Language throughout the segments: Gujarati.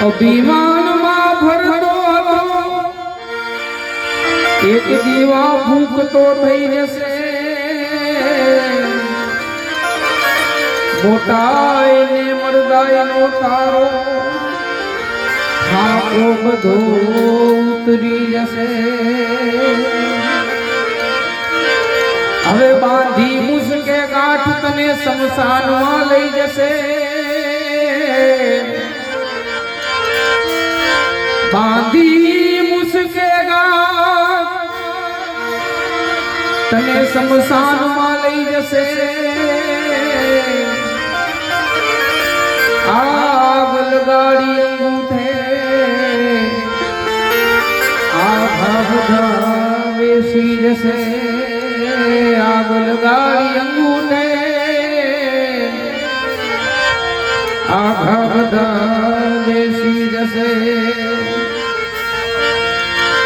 અભિમાનમાં ભરતો હતો એક દીવા ભૂખતો થઈ જશે મોટાઈ ને મરદાઈ નો તારો આખો બધો ઉતરી જશે હવે બાંધી મુસકે ગાંઠ તને શમશાનમાં લઈ જશે બાંધી મુસકે ગાંઠ તને શમશાનમાં લઈ જશે આગ લગાડી અંગૂઠે આભા બધા બેસી જશે આગ લગાડી અંગૂઠે આભા બધા બેસી જશે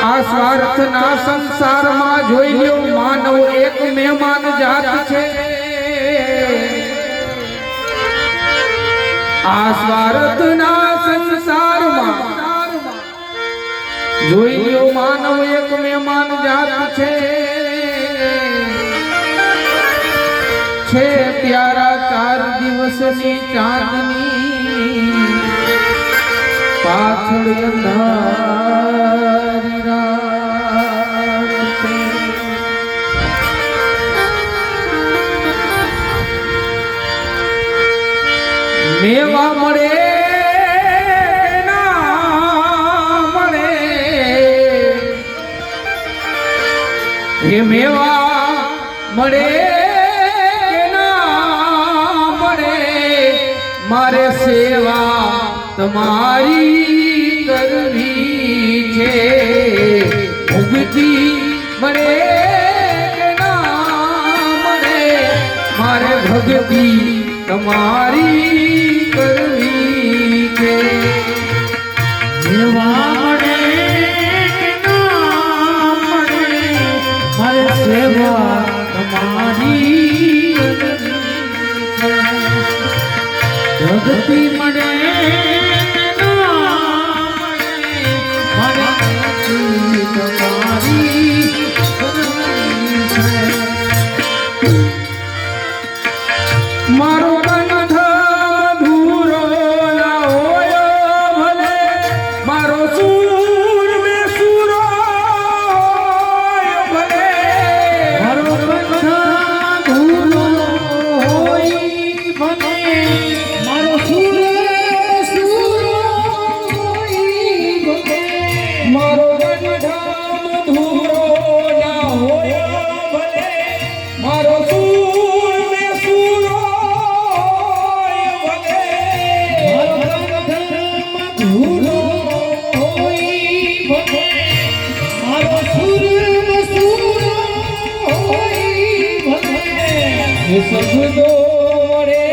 આ સ્વાર્થના સંસારમાં જોઈ લ્યો માનવ એક મહેમાન જાત છે આ સ્વાર્થના સંસારમાં જોઈ લ્યો માનવ એક મહેમાન જાત છે પ્યારા 4 દિવસની ચાંદની પાછળ અંધારી રાત મેવા મળે ના મળે હે મેવા મળે ના મળે મારે સેવા તમારી કરવી છે ભક્તિ મળે કે ના મળે મારે ભક્તિ તમારી કરવી છે સેવા મળે કે ના મળે મારે સેવા તમારી ભક્તિ મળે મારો કંઠ મધુરો ના હોય ભલે મારો સૂર બેસુરો ભલે મારો કંઠ મધુરો હોય ભલે મારો સૂર બેસુરો ભલે મારો કંઠ મધુરો ના હોય ભલે મારો શબ્દો મળે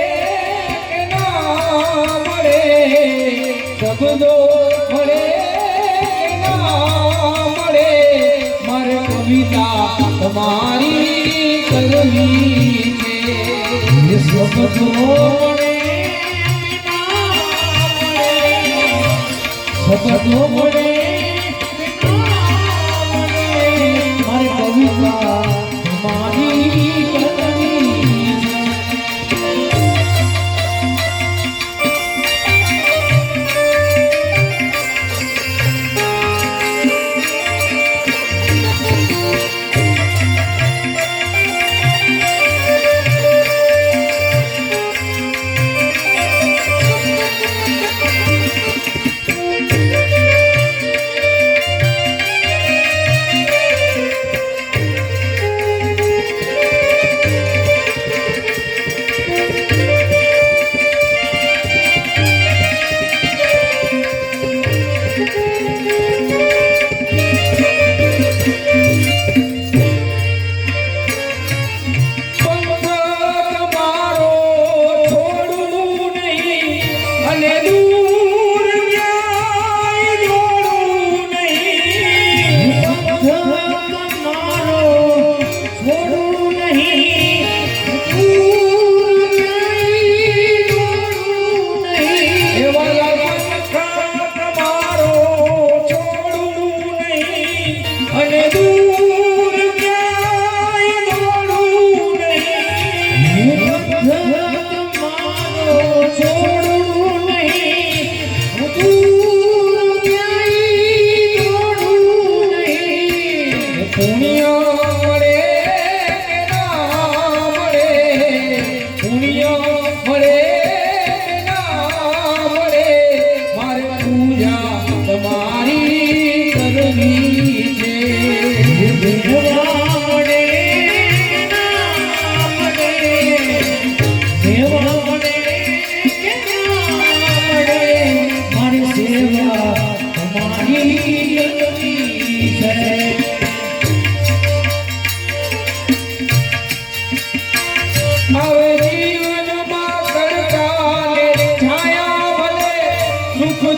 કે ના મળે શબ્દો મળે કે ના મળે મારે કવિતા તમારી કરવી છે શબ્દો મળે કે ના મળે શબ્દો મળે કે ના મળે મારે કવિતા તમારી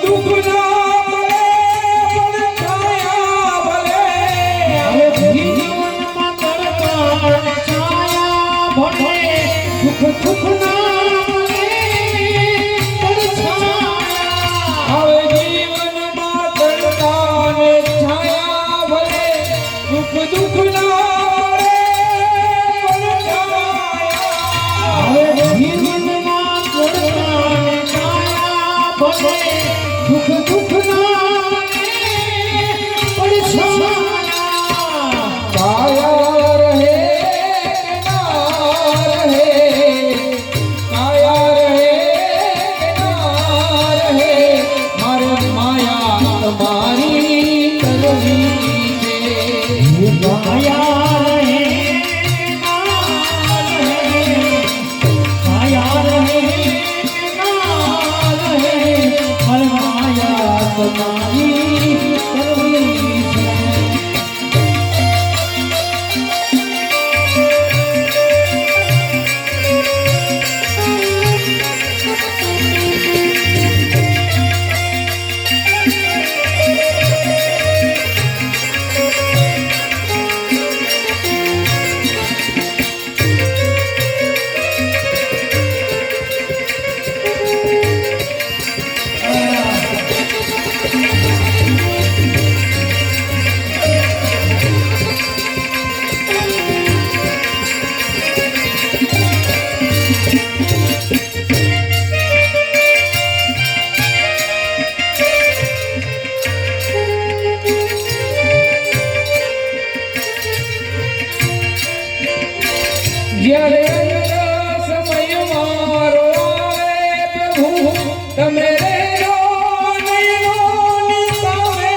દુઃખ ના મળે પણ છાયા ભલે હવે જીવનમાં તડકા ને છાયા ભલે દુઃખ ના મળે પણ છાયા હવે જીવનમાં તડકા ને છાયા ભલે દુઃખ ના મળે પણ છાયા હવે જીવનમાં તડકા ને છાયા ભલે દુઃખ ના મળે પણ છાયા કાયા રહે ના રહે કાયા રહે ના રહે મારે માયા તમારી કરવી છે માયા રહે ના રહે માયા રહે ના રહે હર માયા તમારી કરવી છે જ્યારે અંત સમય મારો આવે પ્રભુ તમે રહેજો નયનોની સામે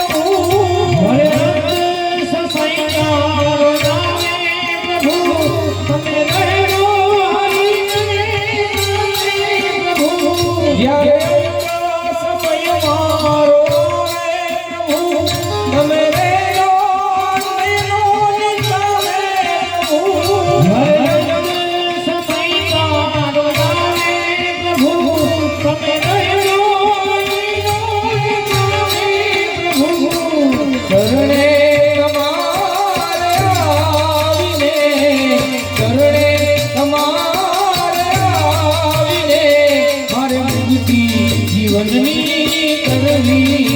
પ્રભુ હરે અંત સસૈયારો જાવે પ્રભુ તમે રહેજો હરિને પ્રભુ જ્યારે અંત સમય મારો આવે પ્રભુ તમે રહેજો નયનોની સામે પ્રભુ હરે અંત સસૈયારો જાવે પ્રભુ તમે રહેજો હરિને પ્રભુ શરણે તમારે આવીને શરણે તમારે આવીને મારે મુક્તિ જીવનની કરવી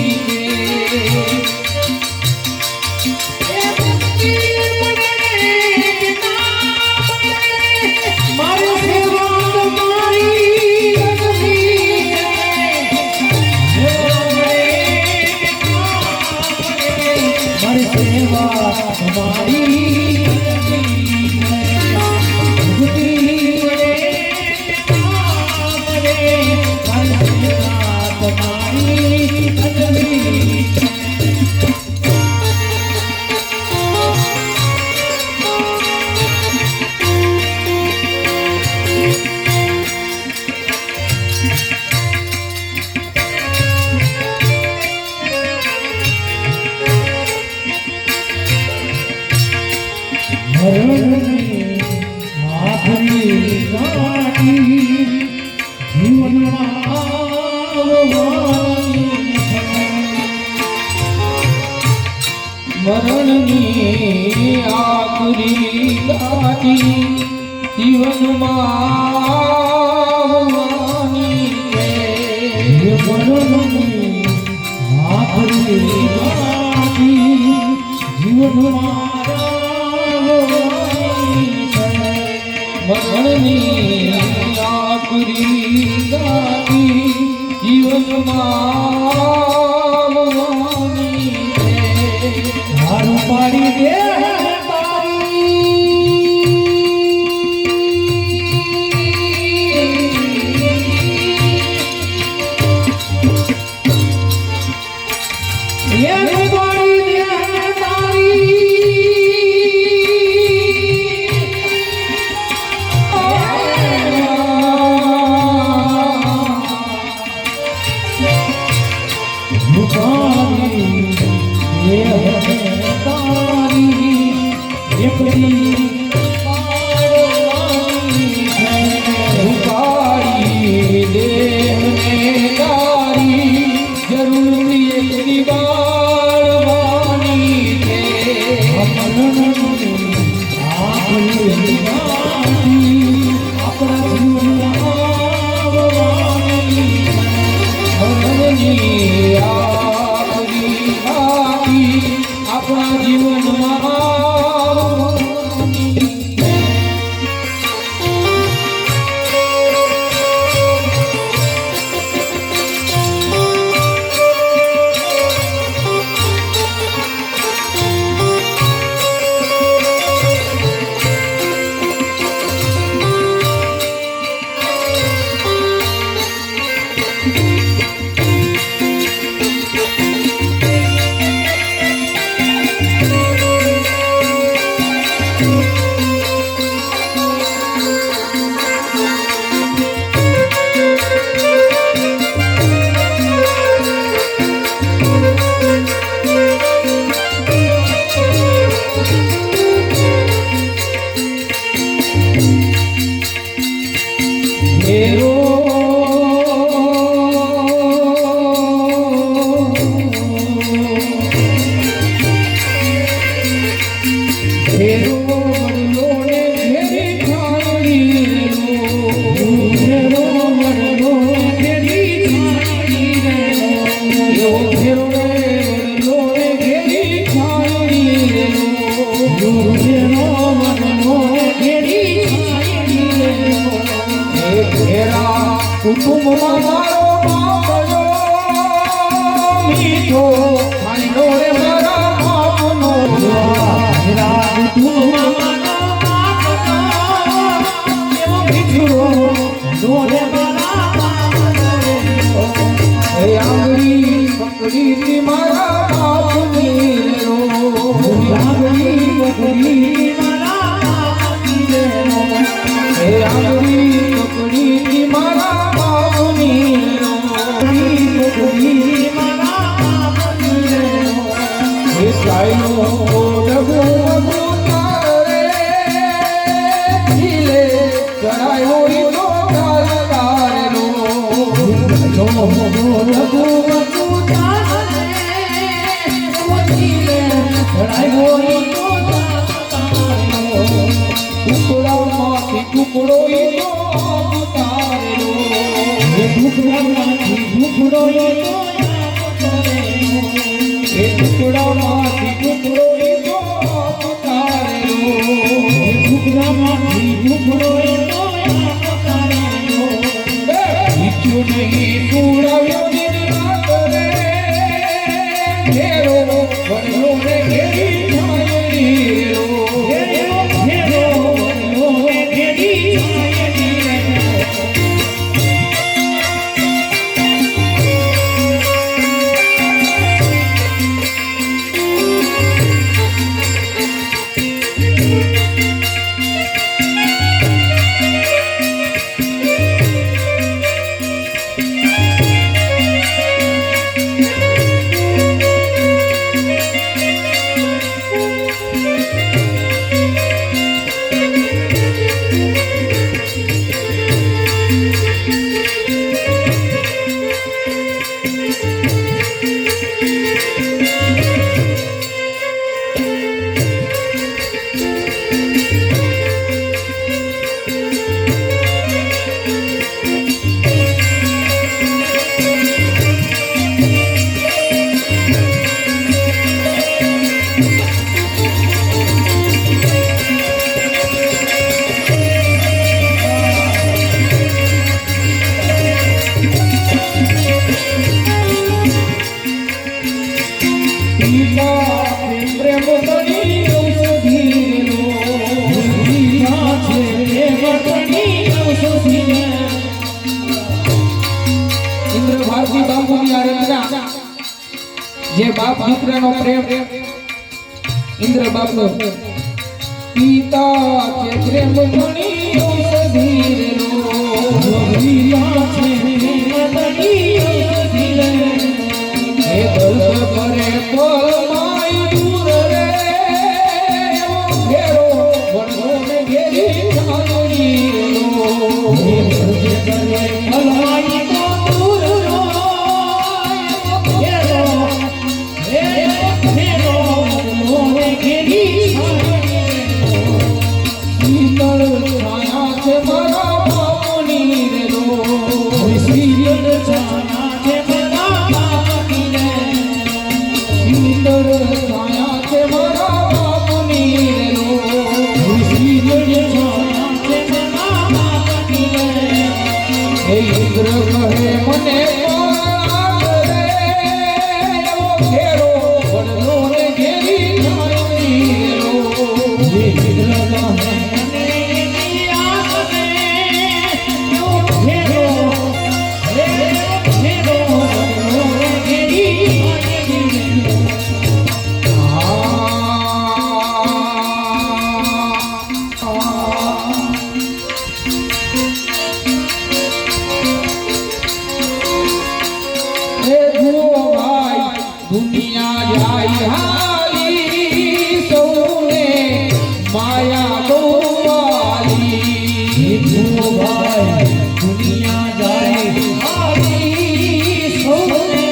મારી સેવા તમારી કરવી મારી સેવા તમારી ભક્તિ મળે મારી સેવા તમારી કરવી મરણની આખરી વાણી જીવનમાં આવવાની છે. મરણની આખરી ગાડી જીવનમાં આવવાની છે. મરણની આખરી વાણી જીવનમાં આવવાની છે. મરણની આખરી ગાડી જીવનમાં આવવાની છે. હારું પાડી દે ઉપાડી દેહને તારી છાયડી આપણી બાકી આપણા જીવનમાં કુટુંબમાં મારો બાપનો મીઠો ખાંડો રે મારા બાપનો કુટુંબમાં મારો બાપનો એવો મીઠો ખાંડો રે મારા બાપનો એ આંગળી પકડી મારા બાપની રો આંગળી પકડી મારા બાપની રો એ આંગળી પકડી મારા ટુકડો જે બાપ દીકરાનો પ્રેમ ઇન્દ્ર બાપનો પિતા કે પ્રેમ મણી ઔષધી રે લીલા છે મણી ઔષધી રે હે દર્દ કરે પરમાઈ દૂર રે ઘેરો વણો ને ઘેરી જાનડી રો હે દર્દ કરે પરમાઈ મારા બાપની રે લો મેરો રંગલો ઘેરી માયડી દુનિયા જાય હાલી સૌને માયા ગોવાલી ભાઈ દુનિયા જાય હાલી સૌને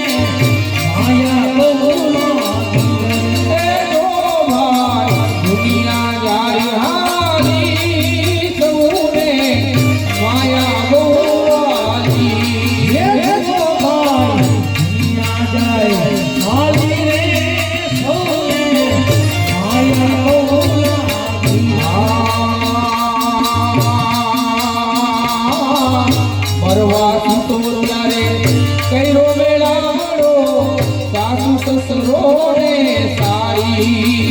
માયા ગોવાલી એ જો ભાઈ દુનિયા જાય હાલી સૌને માયા ગોવાલી એ જો ભાઈ દુનિયા જાય હાલી રે સૌને માયા ગોવાલી મરવા તો ત્યારે કઈરો મેળા મળો સાસુ સસરો ને સારી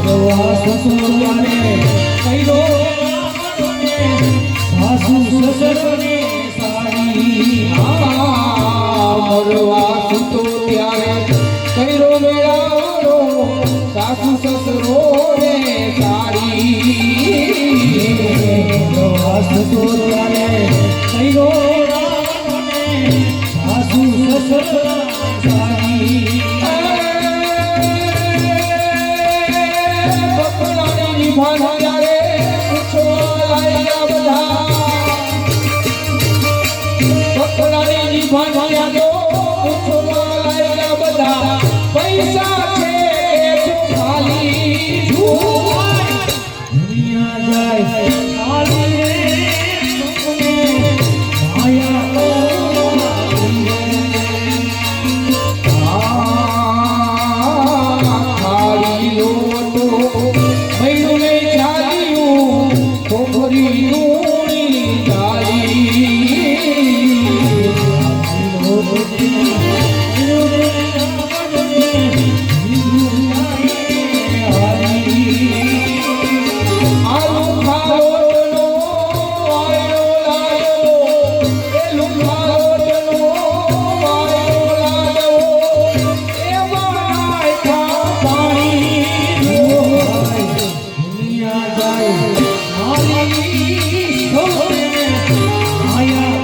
ભગવા સસુરાને કઈરો સાસુ સસુરને સારી મરવા તો ત્યારે કઈરો મેળા મળો સાસુ સસરો ને સારી ભગવા સસુરાને કઈરો સાસુ સસુરને સારી બકરાની ભાન ત્યારે પૂછવા લાગ્યા બધા બકરાની ભાન ત્યારે પૂછવા લાગ્યા બધા પૈસા છે કે ખાલી દુનિયા જાય હાલી રે સૌને માયા ખાલી લોટો મૈનું નહીં ચાલ્યું ખોખરી ઊણી આલુ ખારોટનો વાયો લાયો એ લુખારોટનો વાયો લાયો એ માય પાણી દુનિયા જાય હાલી સૌને માયા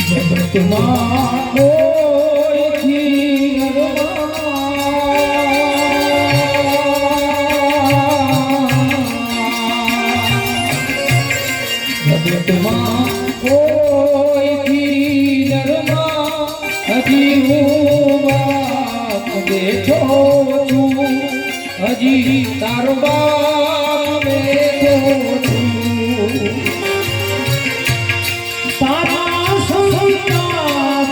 જગતમાં કોઈથી જગતમાં કોઈથી ડરમાં હજી હું બાપ બેઠો છું હજી તારો બાપ બેઠો છું તારા સંતાપ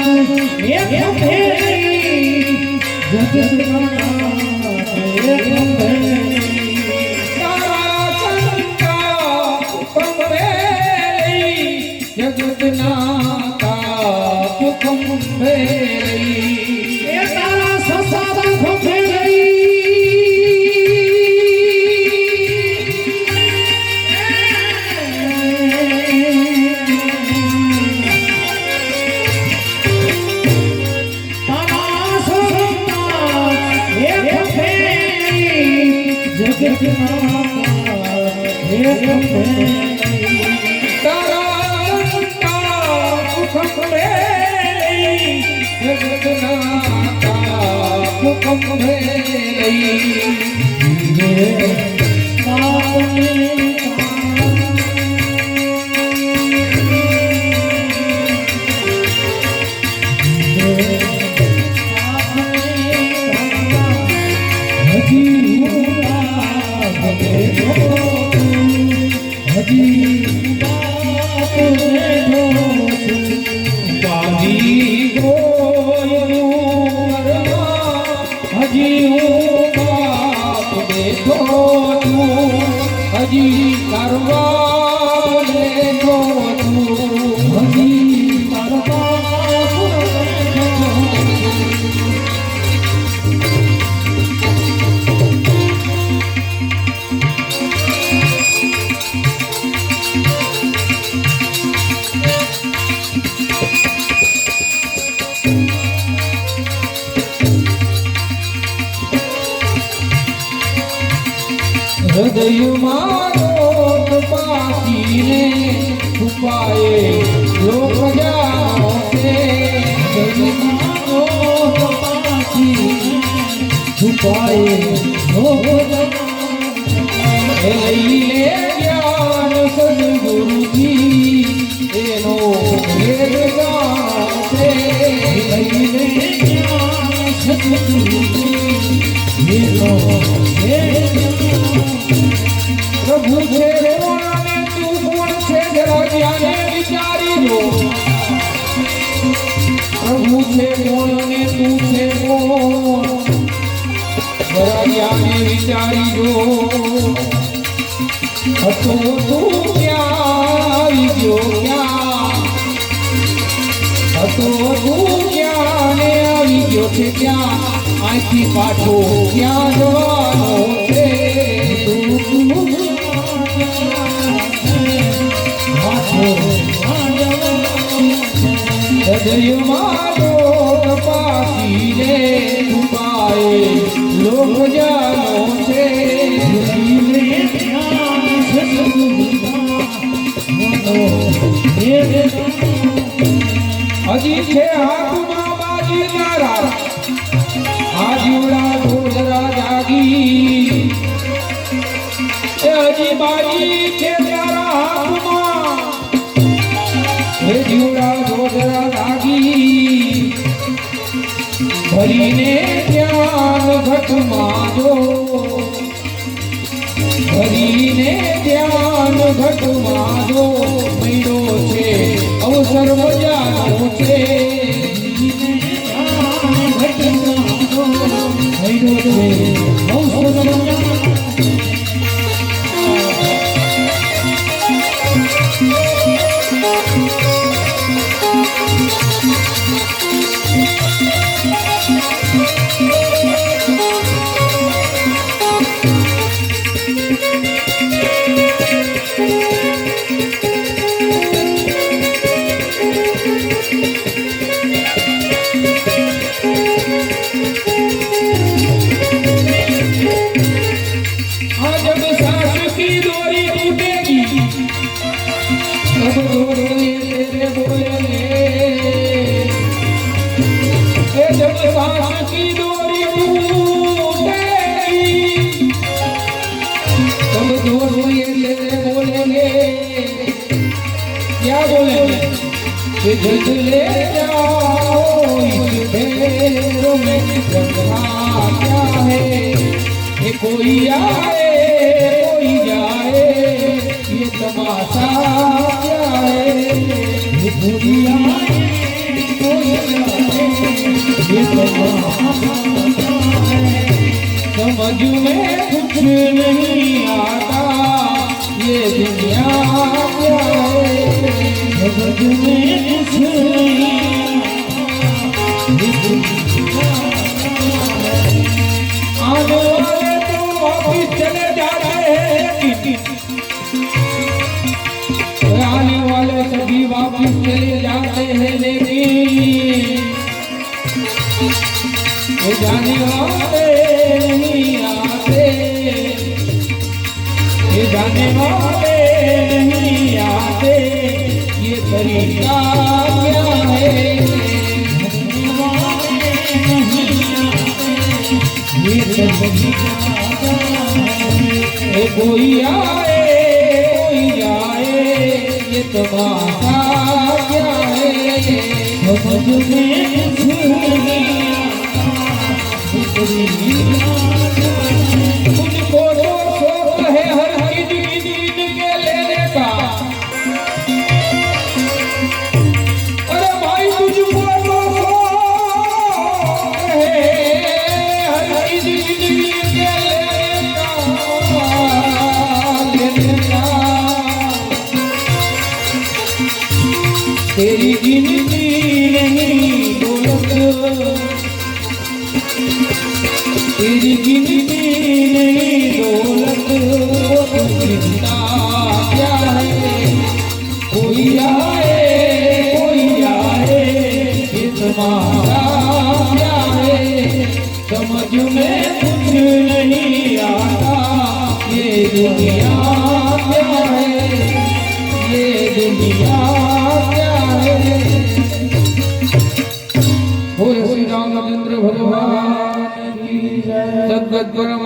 એક ફેરી જગતના એક ફેરી તારા સંતાપ કંબેરી જગતના તાપ કંબેરી એ તારા સસરા ફેરી હજી કરવા લેતો તું હજી હૃદયમાં પાકીને છુપાએ લોક જાણો છે હૃદયમાં પાકીને છુપાએ લોક લઈ લે જ્ઞાન સદગુરુજી એનો ભેદ જાણો છે લઈ લે જ્ઞાન સદગુરુજી એનો ભેદ પ્રભુ છે કોણ અને તું કોણ છે જરા ધ્યાને વિચારી લો પ્રભુ છે કોણ અને તું છે કોણ જરા ધ્યાને વિચારી લો હતો તું ક્યાં આવી ગયો ક્યાં હતો તું ક્યાં ને આવી ગયો છે ક્યાં આથી પાછો ક્યાં જવાનો છે હૃદયમાં લોક પાકીને છુપાએ લોક જાણો છે હજી છે હાથમાં બાજી નારા આજુડા ઢોલરા જાગી હજી બાજી છે તારા હાથમાં હે જીવડા ઢોલરા જાગી ભરીને ધ્યાન ઘટમાં જો ભરીને ધ્યાન ઘટમાં જો મળ્યો છે અવસર મજાનો છે जग ले जाओ इस फेर में रखा क्या है ये कोई आए कोई जाए ये तमाशा क्या है ये दुनिया कोई जाए ये तमाशा क्या है समझ में कुछ नहीं आता ये दुनिया क्या है समझ में कुछ नहीं आने वाले तो वापिस चले जा रहे हैं आने वाले सभी वापिस चले जाते हैं लेकिन ये जाने वाले नहीं आते ये जाने वाले नहीं आते, ये तरीका क्या है? जाने वाले नहीं आते, ये तरीका क्या है? कोई आए कोई जाए, ये तमाशा क्या है? समझ में कुछ नहीं आता, मुझको तो शौक है हर चीज के लेने का। अरे भाई तुझको तो शौक है हर चीज के लेने का। तेरी जिंदगी नहीं दौलत, तेरी जिंदगी नहीं दौलत, वो चिंता क्या है? कोई आए कोई जाए, ये तमाशा क्या है? समझ में कुछ नहीं आता, ये दुनिया क्या है? ये दुनिया क्या है? बोल श्री रामचंद्र भगवान की जय। सद्गुरु